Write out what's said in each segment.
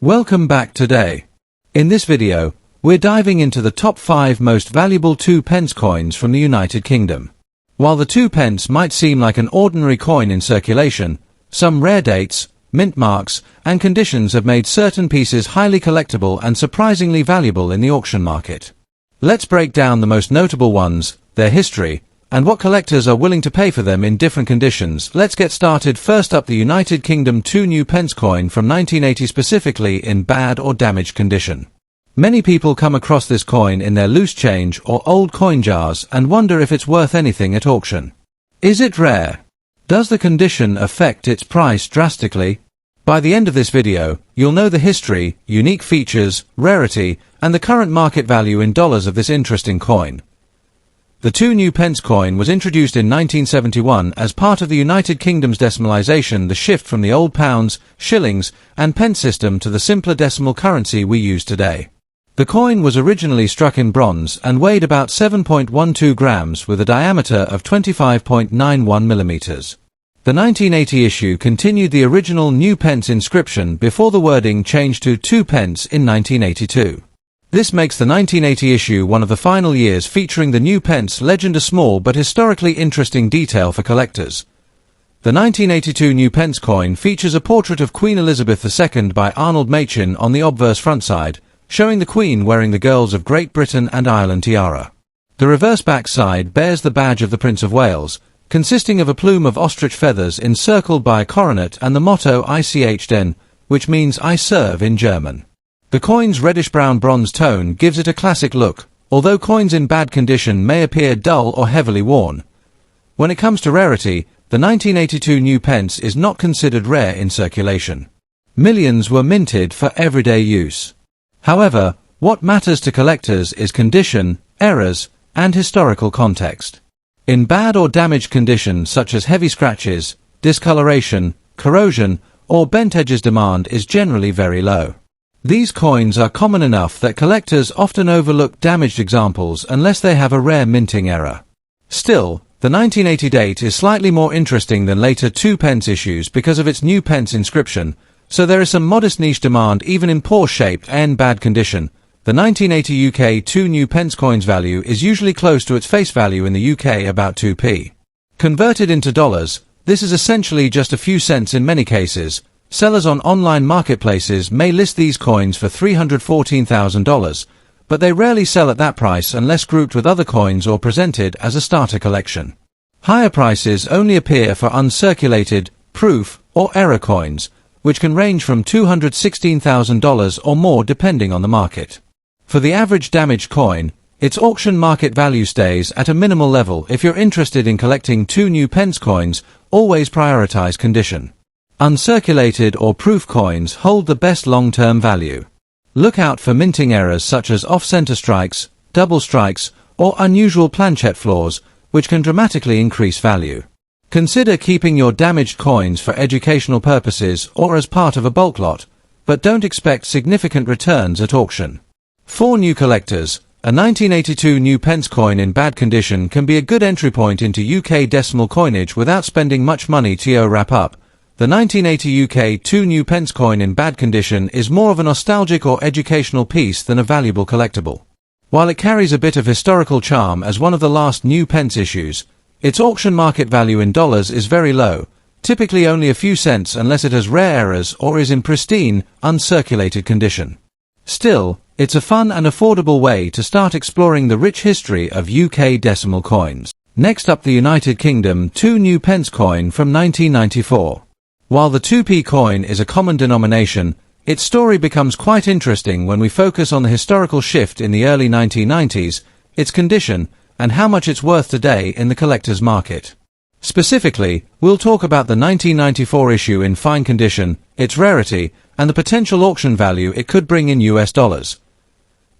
Welcome back today. In this video, we're diving into the top 5 most valuable 2 pence coins from the United Kingdom. While the 2 pence might seem like an ordinary coin in circulation, some rare dates, mint marks, and conditions have made certain pieces highly collectible and surprisingly valuable in the auction market. Let's break down the most notable ones, their history, and what collectors are willing to pay for them in different conditions. Let's get started. First up, the United Kingdom 2 new pence coin from 1980, specifically in bad or damaged condition. Many people come across this coin in their loose change or old coin jars and wonder if it's worth anything at auction. Is it rare? Does the condition affect its price drastically? By the end of this video, you'll know the history, unique features, rarity, and the current market value in dollars of this interesting coin. The 2 new pence coin was introduced in 1971 as part of the United Kingdom's decimalisation, the shift from the old pounds, shillings, and pence system to the simpler decimal currency we use today. The coin was originally struck in bronze and weighed about 7.12 grams with a diameter of 25.91 millimeters. The 1980 issue continued the original new pence inscription before the wording changed to 2 pence in 1982. This makes the 1980 issue one of the final years featuring the new pence legend, a small but historically interesting detail for collectors. The 1982 new pence coin features a portrait of Queen Elizabeth II by Arnold Machin on the obverse front side, showing the Queen wearing the Girls of Great Britain and Ireland tiara. The reverse back side bears the badge of the Prince of Wales, consisting of a plume of ostrich feathers encircled by a coronet and the motto Ich den, which means I serve in German. The coin's reddish-brown bronze tone gives it a classic look, although coins in bad condition may appear dull or heavily worn. When it comes to rarity, the 1982 new pence is not considered rare in circulation. Millions were minted for everyday use. However, what matters to collectors is condition, errors, and historical context. In bad or damaged condition such as heavy scratches, discoloration, corrosion, or bent edges, demand is generally very low. These coins are common enough that collectors often overlook damaged examples unless they have a rare minting error. Still, the 1980 date is slightly more interesting than later 2 pence issues because of its new pence inscription, so there is some modest niche demand even in poor shape and bad condition. The 1980 UK 2 new pence coin's value is usually close to its face value in the UK, about 2p. Converted into dollars, this is essentially just a few cents in many cases. Sellers on online marketplaces may list these coins for $314,000, but they rarely sell at that price unless grouped with other coins or presented as a starter collection. Higher prices only appear for uncirculated, proof, or error coins, which can range from $216,000 or more depending on the market. For the average damaged coin, its auction market value stays at a minimal level. If you're interested in collecting 2 new pence coins, always prioritize condition. Uncirculated or proof coins hold the best long-term value. Look out for minting errors such as off-center strikes, double strikes, or unusual planchette flaws, which can dramatically increase value. Consider keeping your damaged coins for educational purposes or as part of a bulk lot, but don't expect significant returns at auction. For new collectors, a 1982 new pence coin in bad condition can be a good entry point into UK decimal coinage without spending much money. To wrap up, the 1980 UK 2 new pence coin in bad condition is more of a nostalgic or educational piece than a valuable collectible. While it carries a bit of historical charm as one of the last new pence issues, its auction market value in dollars is very low, typically only a few cents unless it has rare errors or is in pristine, uncirculated condition. Still, it's a fun and affordable way to start exploring the rich history of UK decimal coins. Next up, the United Kingdom 2 new pence coin from 1994. While the 2p coin is a common denomination, its story becomes quite interesting when we focus on the historical shift in the early 1990s, its condition, and how much it's worth today in the collector's market. Specifically, we'll talk about the 1994 issue in fine condition, its rarity, and the potential auction value it could bring in US dollars.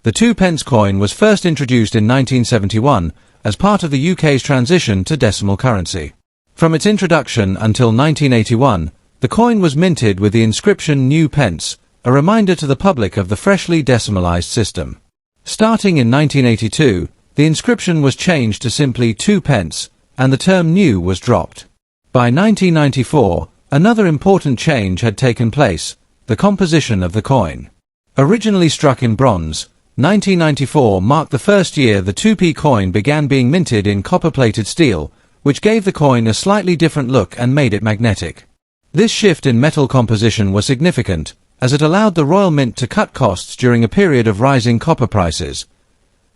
The 2 pence coin was first introduced in 1971 as part of the UK's transition to decimal currency. From its introduction until 1981, the coin was minted with the inscription New Pence, a reminder to the public of the freshly decimalised system. Starting in 1982, the inscription was changed to simply 2 pence, and the term new was dropped. By 1994, another important change had taken place. the composition of the coin. Originally struck in bronze, 1994 marked the first year the 2p coin began being minted in copper-plated steel, which gave the coin a slightly different look and made it magnetic. This shift in metal composition was significant, as it allowed the Royal Mint to cut costs during a period of rising copper prices.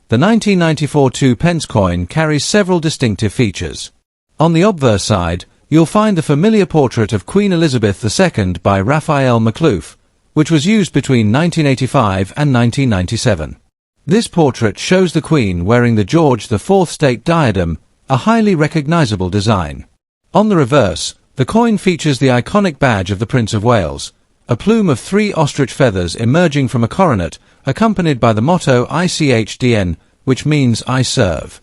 The 1994 2p coin carries several distinctive features. On the obverse side, you'll find the familiar portrait of Queen Elizabeth II by Raphael Maklouf, which was used between 1985 and 1997. This portrait shows the Queen wearing the George IV state diadem, a highly recognizable design. On the reverse, the coin features the iconic badge of the Prince of Wales, a plume of 3 ostrich feathers emerging from a coronet, accompanied by the motto ICHDN, which means I serve.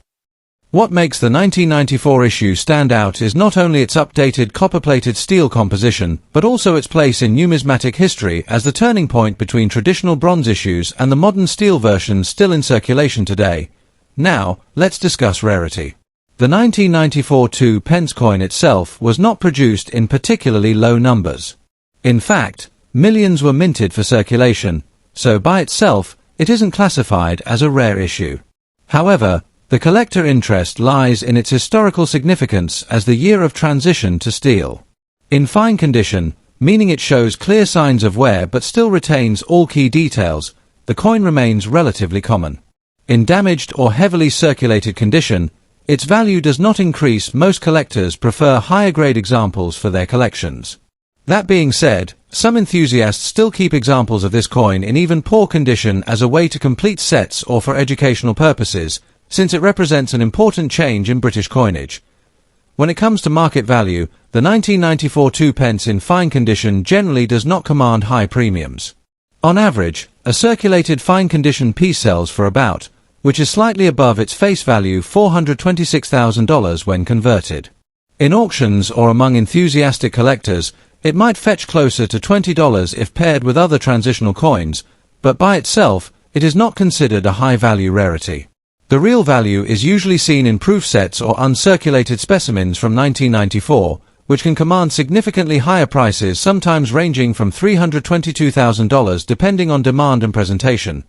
What makes the 1994 issue stand out is not only its updated copper-plated steel composition, but also its place in numismatic history as the turning point between traditional bronze issues and the modern steel versions still in circulation today. Now, let's discuss rarity. The 1994 2p coin itself was not produced in particularly low numbers. In fact, millions were minted for circulation, so by itself, it isn't classified as a rare issue. However, the collector interest lies in its historical significance as the year of transition to steel. In fine condition, meaning it shows clear signs of wear but still retains all key details, the coin remains relatively common. In damaged or heavily circulated condition, its value does not increase. Most collectors prefer higher-grade examples for their collections. That being said, some enthusiasts still keep examples of this coin in even poor condition as a way to complete sets or for educational purposes, since it represents an important change in British coinage. When it comes to market value, the 1994 2p in fine condition generally does not command high premiums. On average, a circulated fine condition piece sells for about, which is slightly above its face value, $426,000 when converted. In auctions or among enthusiastic collectors, it might fetch closer to $20 if paired with other transitional coins, but by itself, it is not considered a high-value rarity. The real value is usually seen in proof sets or uncirculated specimens from 1994, which can command significantly higher prices, sometimes ranging from $322,000 depending on demand and presentation.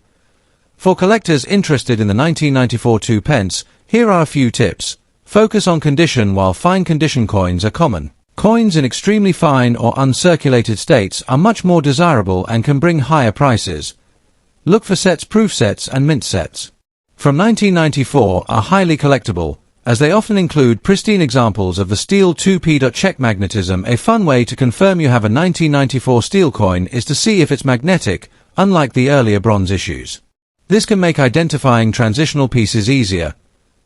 For collectors interested in the 1994 2p, here are a few tips. Focus on condition while fine condition coins are common. Coins in extremely fine or uncirculated states are much more desirable and can bring higher prices. Look for sets, proof sets and mint sets. From 1994 are highly collectible, as they often include pristine examples of the steel 2p. Check magnetism. A fun way to confirm you have a 1994 steel coin is to see if it's magnetic, unlike the earlier bronze issues. This can make identifying transitional pieces easier.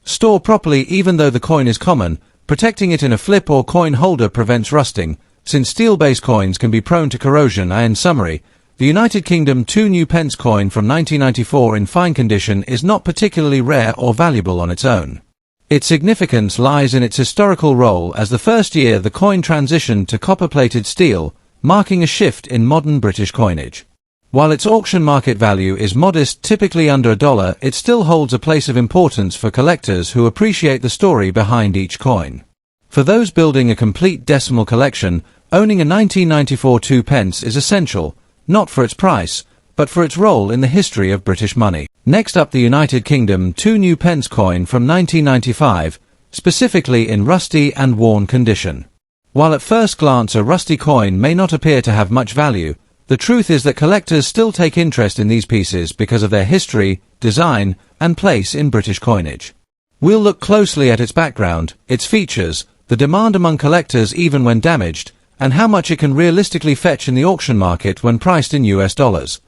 Store properly even though the coin is common. Protecting it in a flip or coin holder prevents rusting, since steel-based coins can be prone to corrosion. In summary, the United Kingdom 2 new pence coin from 1994 in fine condition is not particularly rare or valuable on its own. Its significance lies in its historical role as the first year the coin transitioned to copper-plated steel, marking a shift in modern British coinage. While its auction market value is modest, typically under $1, it still holds a place of importance for collectors who appreciate the story behind each coin. For those building a complete decimal collection, owning a 1994 2p is essential, not for its price, but for its role in the history of British money. Next up, the United Kingdom 2 new pence coin from 1995, specifically in rusty and worn condition. While at first glance a rusty coin may not appear to have much value, the truth is that collectors still take interest in these pieces because of their history, design, and place in British coinage. We'll look closely at its background, its features, the demand among collectors even when damaged, and how much it can realistically fetch in the auction market when priced in US dollars.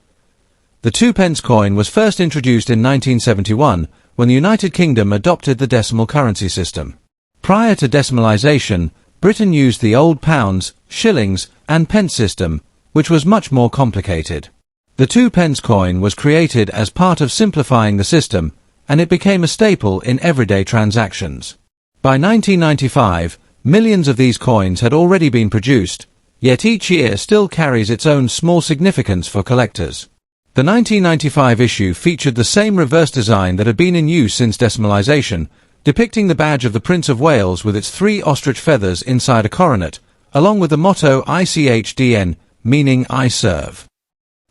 The 2p coin was first introduced in 1971, when the United Kingdom adopted the decimal currency system. Prior to decimalisation, Britain used the old pounds, shillings, and pence system, which was much more complicated. The 2p coin was created as part of simplifying the system, and it became a staple in everyday transactions. By 1995, millions of these coins had already been produced, yet each year still carries its own small significance for collectors. The 1995 issue featured the same reverse design that had been in use since decimalisation, depicting the badge of the Prince of Wales with its 3 ostrich feathers inside a coronet, along with the motto ICHDN, meaning I serve.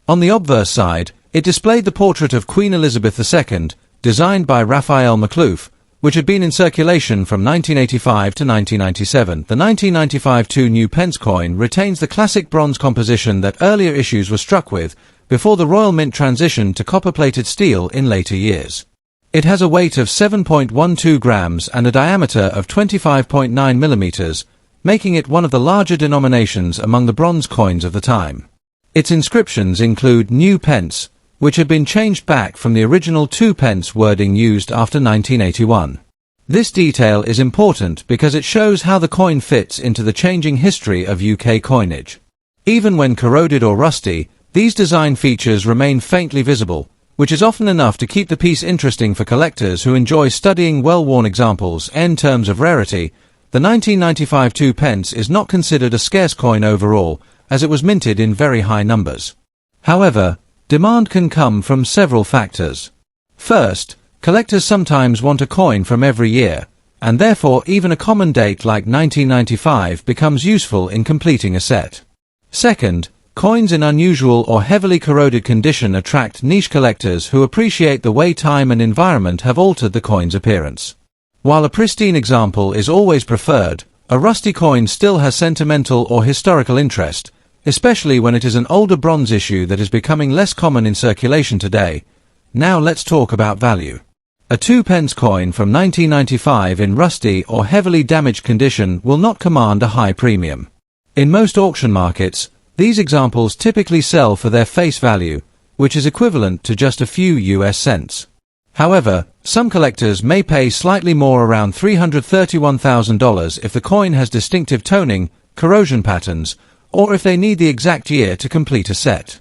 On the obverse side, it displayed the portrait of Queen Elizabeth II, designed by Raphael Maklouf, which had been in circulation from 1985 to 1997. The 1995 2 new pence coin retains the classic bronze composition that earlier issues were struck with, before the Royal Mint transitioned to copper-plated steel in later years. It has a weight of 7.12 grams and a diameter of 25.9 millimeters, making it one of the larger denominations among the bronze coins of the time. Its inscriptions include New Pence, which had been changed back from the original 2 pence wording used after 1981. This detail is important because it shows how the coin fits into the changing history of UK coinage. Even when corroded or rusty, these design features remain faintly visible, which is often enough to keep the piece interesting for collectors who enjoy studying well-worn examples. In terms of rarity, the 1995 2 pence is not considered a scarce coin overall, as it was minted in very high numbers. However, demand can come from several factors. First, collectors sometimes want a coin from every year, and therefore even a common date like 1995 becomes useful in completing a set. Second, coins in unusual or heavily corroded condition attract niche collectors who appreciate the way time and environment have altered the coin's appearance. While a pristine example is always preferred, a rusty coin still has sentimental or historical interest, especially when it is an older bronze issue that is becoming less common in circulation today. Now let's talk about value. A 2 pence coin from 1995 in rusty or heavily damaged condition will not command a high premium. In most auction markets, these examples typically sell for their face value, which is equivalent to just a few US cents. However, some collectors may pay slightly more, around $331,000, if the coin has distinctive toning, corrosion patterns, or if they need the exact year to complete a set.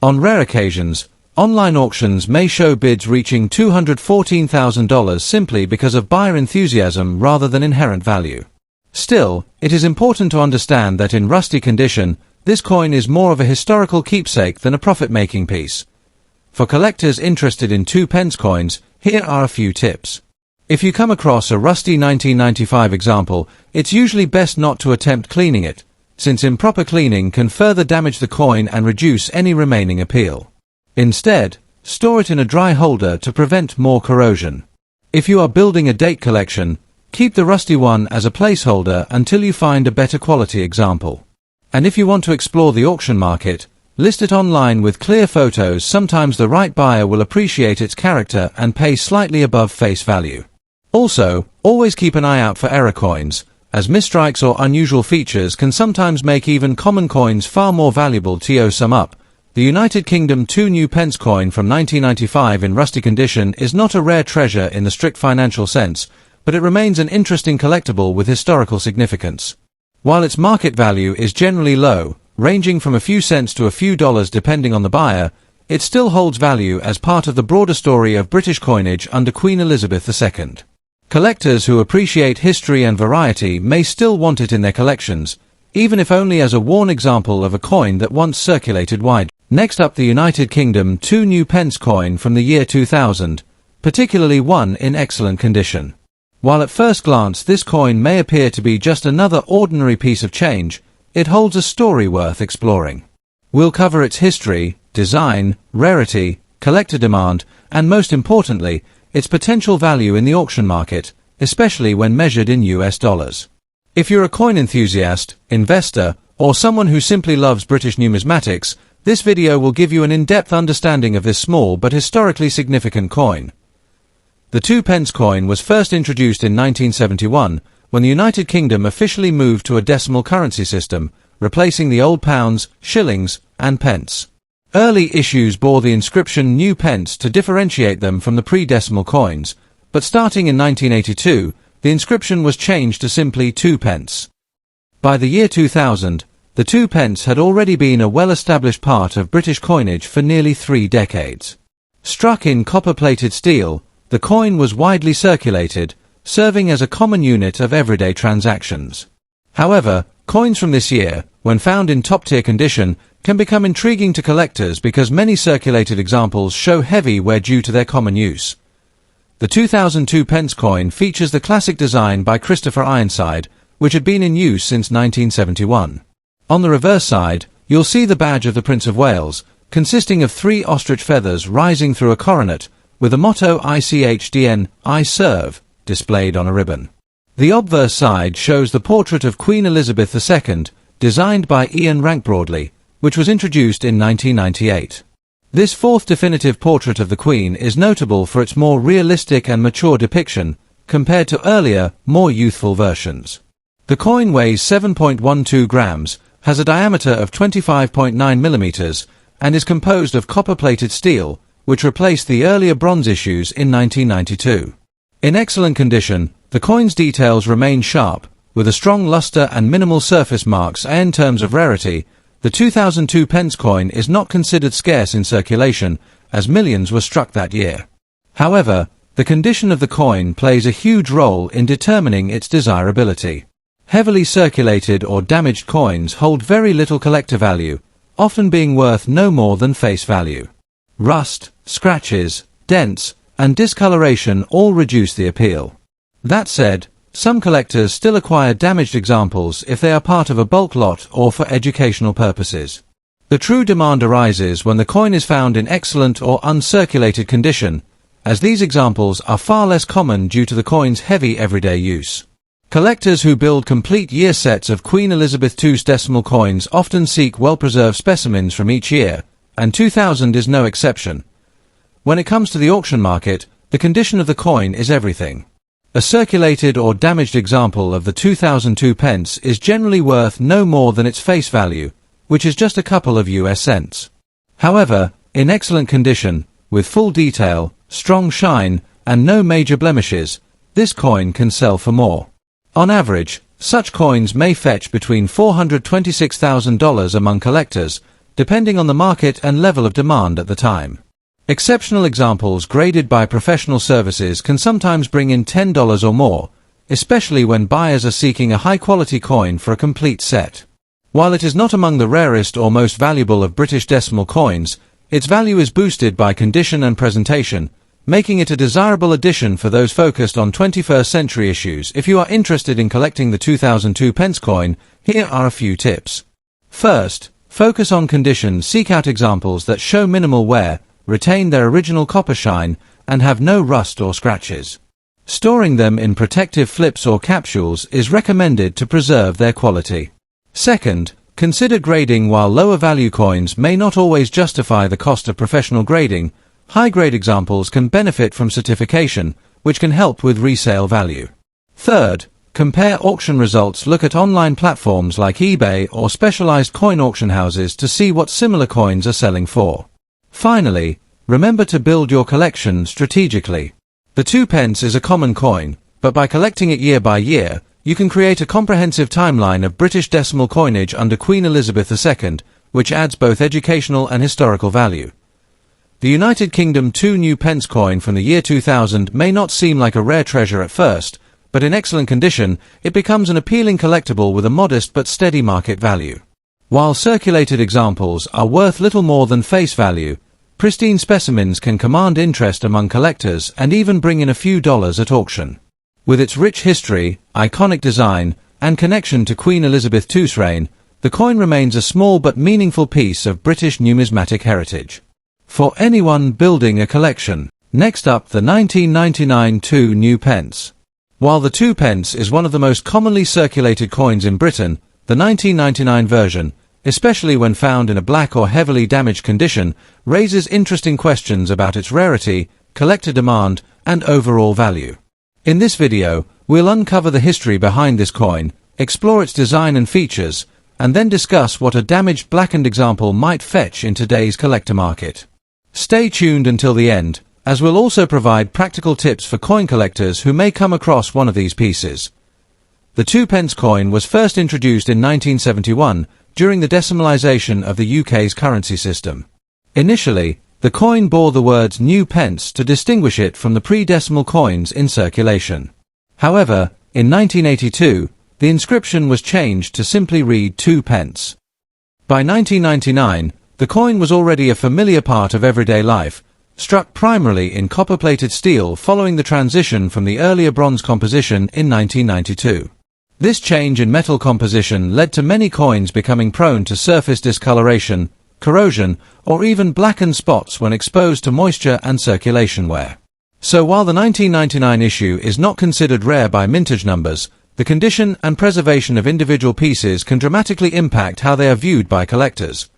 On rare occasions, online auctions may show bids reaching $214,000 simply because of buyer enthusiasm rather than inherent value. Still, it is important to understand that in rusty condition, this coin is more of a historical keepsake than a profit-making piece. For collectors interested in 2 pence coins, here are a few tips. If you come across a rusty 1995 example, it's usually best not to attempt cleaning it, since improper cleaning can further damage the coin and reduce any remaining appeal. Instead, store it in a dry holder to prevent more corrosion. If you are building a date collection, keep the rusty one as a placeholder until you find a better quality example. And if you want to explore the auction market, list it online with clear photos. Sometimes the right buyer will appreciate its character and pay slightly above face value. Also, always keep an eye out for error coins, as misstrikes or unusual features can sometimes make even common coins far more valuable. To sum up, the United Kingdom 2 new pence coin from 1995 in rusty condition is not a rare treasure in the strict financial sense, but it remains an interesting collectible with historical significance. While its market value is generally low, ranging from a few cents to a few dollars depending on the buyer, it still holds value as part of the broader story of British coinage under Queen Elizabeth II. Collectors who appreciate history and variety may still want it in their collections, even if only as a worn example of a coin that once circulated widely. Next up, the United Kingdom 2 new pence coin from the year 2000, particularly one in excellent condition. While at first glance this coin may appear to be just another ordinary piece of change, it holds a story worth exploring. We'll cover its history, design, rarity, collector demand, and most importantly, its potential value in the auction market, especially when measured in US dollars. If you're a coin enthusiast, investor, or someone who simply loves British numismatics, this video will give you an in-depth understanding of this small but historically significant coin. The 2 pence coin was first introduced in 1971, when the United Kingdom officially moved to a decimal currency system, replacing the old pounds, shillings, and pence. Early issues bore the inscription New Pence to differentiate them from the pre-decimal coins, but starting in 1982, the inscription was changed to simply 2 pence. By the year 2000, the 2 pence had already been a well-established part of British coinage for nearly 3 decades. Struck in copper-plated steel, the coin was widely circulated, serving as a common unit of everyday transactions. However, coins from this year, when found in top-tier condition, can become intriguing to collectors because many circulated examples show heavy wear due to their common use. The 2002 pence coin features the classic design by Christopher Ironside, which had been in use since 1971. On the reverse side, you'll see the badge of the Prince of Wales, consisting of 3 ostrich feathers rising through a coronet, with the motto ICHDN, I serve, displayed on a ribbon. The obverse side shows the portrait of Queen Elizabeth II, designed by Ian Rank-Broadley, which was introduced in 1998. This 4th definitive portrait of the Queen is notable for its more realistic and mature depiction, compared to earlier, more youthful versions. The coin weighs 7.12 grams, has a diameter of 25.9 millimeters, and is composed of copper-plated steel, which replaced the earlier bronze issues in 1992. In excellent condition, the coin's details remain sharp, with a strong luster and minimal surface marks. In terms of rarity, the 2002 pence coin is not considered scarce in circulation, as millions were struck that year. However, the condition of the coin plays a huge role in determining its desirability. Heavily circulated or damaged coins hold very little collector value, often being worth no more than face value. Rust, scratches, dents, and discoloration all reduce the appeal. That said, some collectors still acquire damaged examples if they are part of a bulk lot or for educational purposes. The true demand arises when the coin is found in excellent or uncirculated condition, as these examples are far less common due to the coin's heavy everyday use. Collectors who build complete year sets of Queen Elizabeth II's decimal coins often seek well-preserved specimens from each year, and 2000 is no exception. When it comes to the auction market, the condition of the coin is everything. A circulated or damaged example of the 2002 pence is generally worth no more than its face value, which is just a couple of US cents. However, in excellent condition, with full detail, strong shine, and no major blemishes, this coin can sell for more. On average, such coins may fetch between $426,000 among collectors, depending on the market and level of demand at the time. Exceptional examples graded by professional services can sometimes bring in $10 or more, especially when buyers are seeking a high-quality coin for a complete set. While it is not among the rarest or most valuable of British decimal coins, its value is boosted by condition and presentation, making it a desirable addition for those focused on 21st century issues. If you are interested in collecting the 2002 pence coin, here are a few tips. First, focus on condition. Seek out examples that show minimal wear, retain their original copper shine, and have no rust or scratches. Storing them in protective flips or capsules is recommended to preserve their quality. Second, consider grading. While lower value coins may not always justify the cost of professional grading, high-grade examples can benefit from certification, which can help with resale value. Third, compare auction results. Look at online platforms like eBay or specialized coin auction houses to see what similar coins are selling for. Finally, remember to build your collection strategically. The 2 pence is a common coin, but by collecting it year by year, you can create a comprehensive timeline of British decimal coinage under Queen Elizabeth II, which adds both educational and historical value. The United Kingdom 2 new pence coin from the year 2000 may not seem like a rare treasure at first, but in excellent condition, it becomes an appealing collectible with a modest but steady market value. While circulated examples are worth little more than face value, pristine specimens can command interest among collectors and even bring in a few dollars at auction. With its rich history, iconic design, and connection to Queen Elizabeth II's reign, the coin remains a small but meaningful piece of British numismatic heritage. For anyone building a collection. Next up, the 1999 2 new pence. While the 2 pence is one of the most commonly circulated coins in Britain, the 1999 version, especially when found in a black or heavily damaged condition, raises interesting questions about its rarity, collector demand, and overall value. In this video, we'll uncover the history behind this coin, explore its design and features, and then discuss what a damaged blackened example might fetch in today's collector market. Stay tuned until the end, as we'll also provide practical tips for coin collectors who may come across one of these pieces. The 2 pence coin was first introduced in 1971 during the decimalisation of the UK's currency system. Initially, the coin bore the words new pence to distinguish it from the pre-decimal coins in circulation. However, in 1982, the inscription was changed to simply read 2 pence. By 1999, the coin was already a familiar part of everyday life, struck primarily in copper-plated steel following the transition from the earlier bronze composition in 1992. This change in metal composition led to many coins becoming prone to surface discoloration, corrosion, or even blackened spots when exposed to moisture and circulation wear. So while the 1999 issue is not considered rare by mintage numbers, the condition and preservation of individual pieces can dramatically impact how they are viewed by collectors.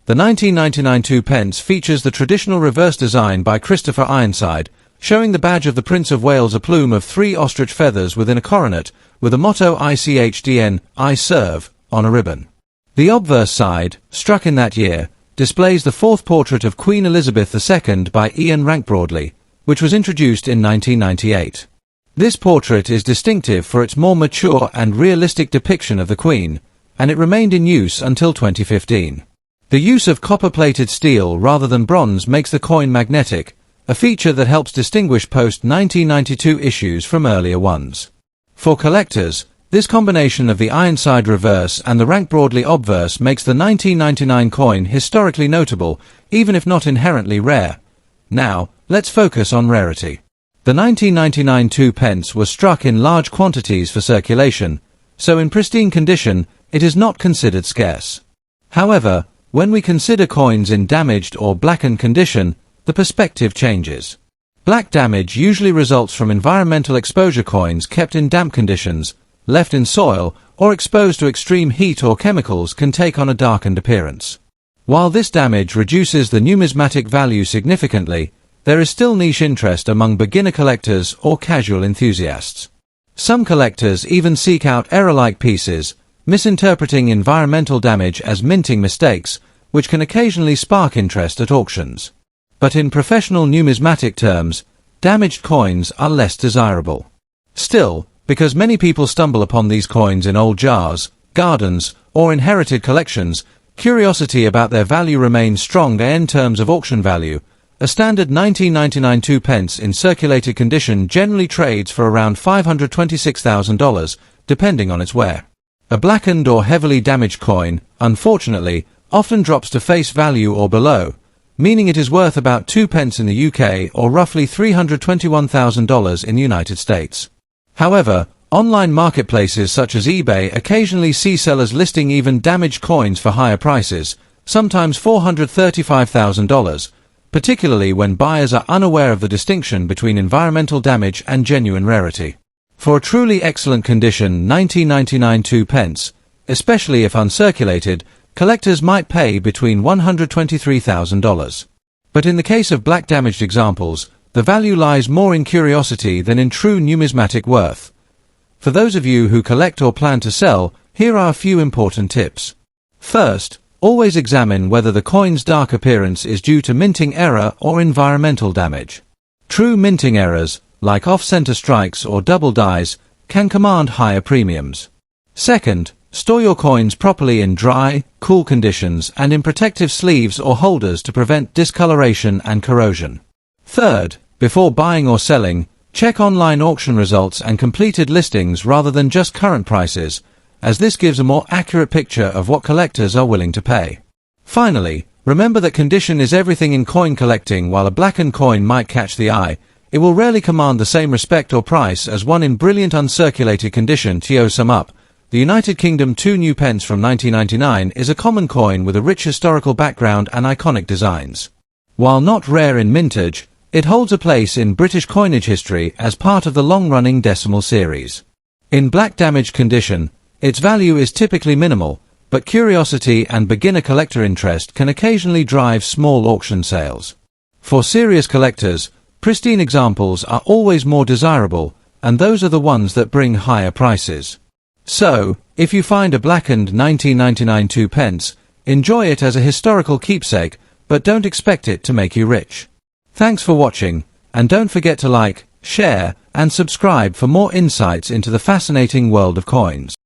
The 1999 2 pence features the traditional reverse design by Christopher Ironside, showing the badge of the Prince of Wales, a plume of 3 ostrich feathers within a coronet, with the motto ICHDN, I serve, on a ribbon. The obverse side, struck in that year, displays the 4th portrait of Queen Elizabeth II by Ian Rank-Broadley, which was introduced in 1998. This portrait is distinctive for its more mature and realistic depiction of the Queen, and it remained in use until 2015. The use of copper-plated steel rather than bronze makes the coin magnetic, a feature that helps distinguish post-1992 issues from earlier ones. For collectors, this combination of the Ironside reverse and the Rank-Broadley obverse makes the 1999 coin historically notable, even if not inherently rare. Now, let's focus on rarity. The 1999 2 pence was struck in large quantities for circulation, so in pristine condition, it is not considered scarce. However, when we consider coins in damaged or blackened condition, the perspective changes. Black damage usually results from environmental exposure. Coins kept in damp conditions, left in soil, or exposed to extreme heat or chemicals can take on a darkened appearance. While this damage reduces the numismatic value significantly, there is still niche interest among beginner collectors or casual enthusiasts. Some collectors even seek out error-like pieces, misinterpreting environmental damage as minting mistakes, which can occasionally spark interest at auctions. But in professional numismatic terms, damaged coins are less desirable. Still, because many people stumble upon these coins in old jars, gardens, or inherited collections, curiosity about their value remains strong. In terms of auction value, a standard 1999 2 pence in circulated condition generally trades for around $526,000, depending on its wear. A blackened or heavily damaged coin, unfortunately, often drops to face value or below, meaning it is worth about 2 pence in the UK or roughly $321,000 in the United States. However, online marketplaces such as eBay occasionally see sellers listing even damaged coins for higher prices, sometimes $435,000, particularly when buyers are unaware of the distinction between environmental damage and genuine rarity. For a truly excellent condition 1999 2 pence, especially if uncirculated, collectors might pay between $123,000. But in the case of black damaged examples, the value lies more in curiosity than in true numismatic worth. For those of you who collect or plan to sell, here are a few important tips. First, always examine whether the coin's dark appearance is due to minting error or environmental damage. True minting errors, like off-center strikes or double dyes, can command higher premiums. Second, store your coins properly in dry, cool conditions and in protective sleeves or holders to prevent discoloration and corrosion. Third, before buying or selling, check online auction results and completed listings rather than just current prices, as this gives a more accurate picture of what collectors are willing to pay. Finally, remember that condition is everything in coin collecting. While a blackened coin might catch the eye, it will rarely command the same respect or price as one in brilliant uncirculated condition. To sum up, the United Kingdom 2 new pence from 1999 is a common coin with a rich historical background and iconic designs. While not rare in mintage, it holds a place in British coinage history as part of the long-running decimal series. In black damaged condition, its value is typically minimal, but curiosity and beginner collector interest can occasionally drive small auction sales. For serious collectors, pristine examples are always more desirable, and those are the ones that bring higher prices. So, if you find a blackened 1999 2 pence, enjoy it as a historical keepsake, but don't expect it to make you rich. Thanks for watching, and don't forget to like, share, and subscribe for more insights into the fascinating world of coins.